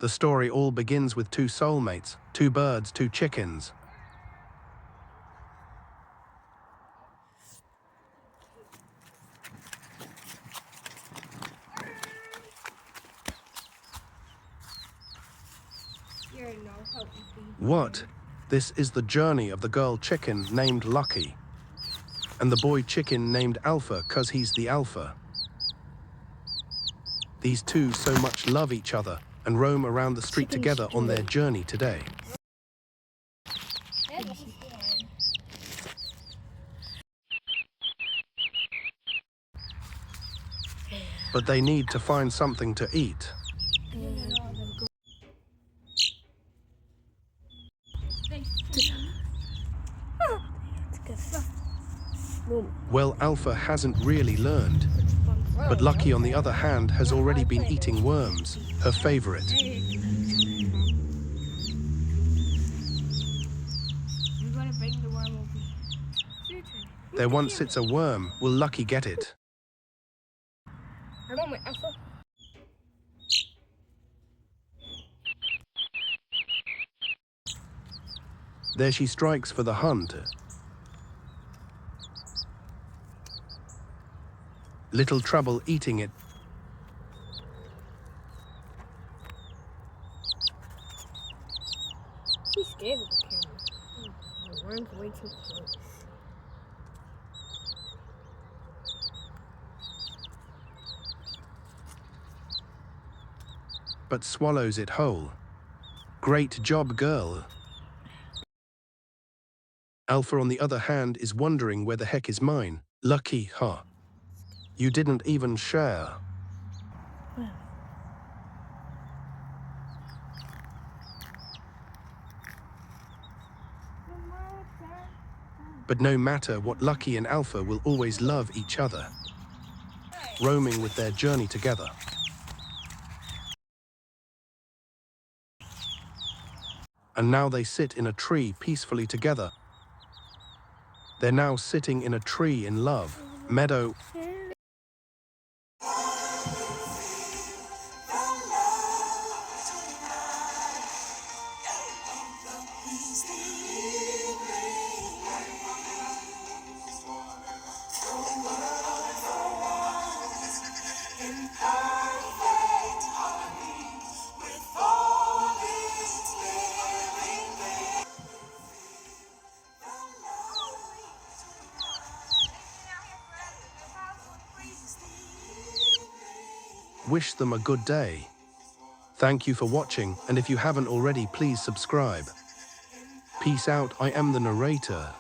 The story all begins with two soulmates, two birds, two chickens. What? This is the journey of the girl chicken named Lucky, and the boy chicken named Alpha 'cause he's the alpha. These two so much love each other and roam around the street together on their journey today. But they need to find something to eat. Well, Alpha hasn't really learned, but Lucky, on the other hand, has already been eating worms, her favorite. There once sits a worm. Will Lucky get it? There she strikes for the hunt. Little trouble eating it. She's scared of the camera. The worm's way too close. But swallows it whole. Great job, girl. Alpha, on the other hand, is wondering where the heck is mine. Lucky, huh? You didn't even share. But no matter what, Lucky and Alpha will always love each other, roaming with their journey together. And now they sit in a tree peacefully together. They're now sitting in a tree in love, meadow. Wish them a good day. Thank you for watching, and if you haven't already, please subscribe. Peace out. I am the narrator.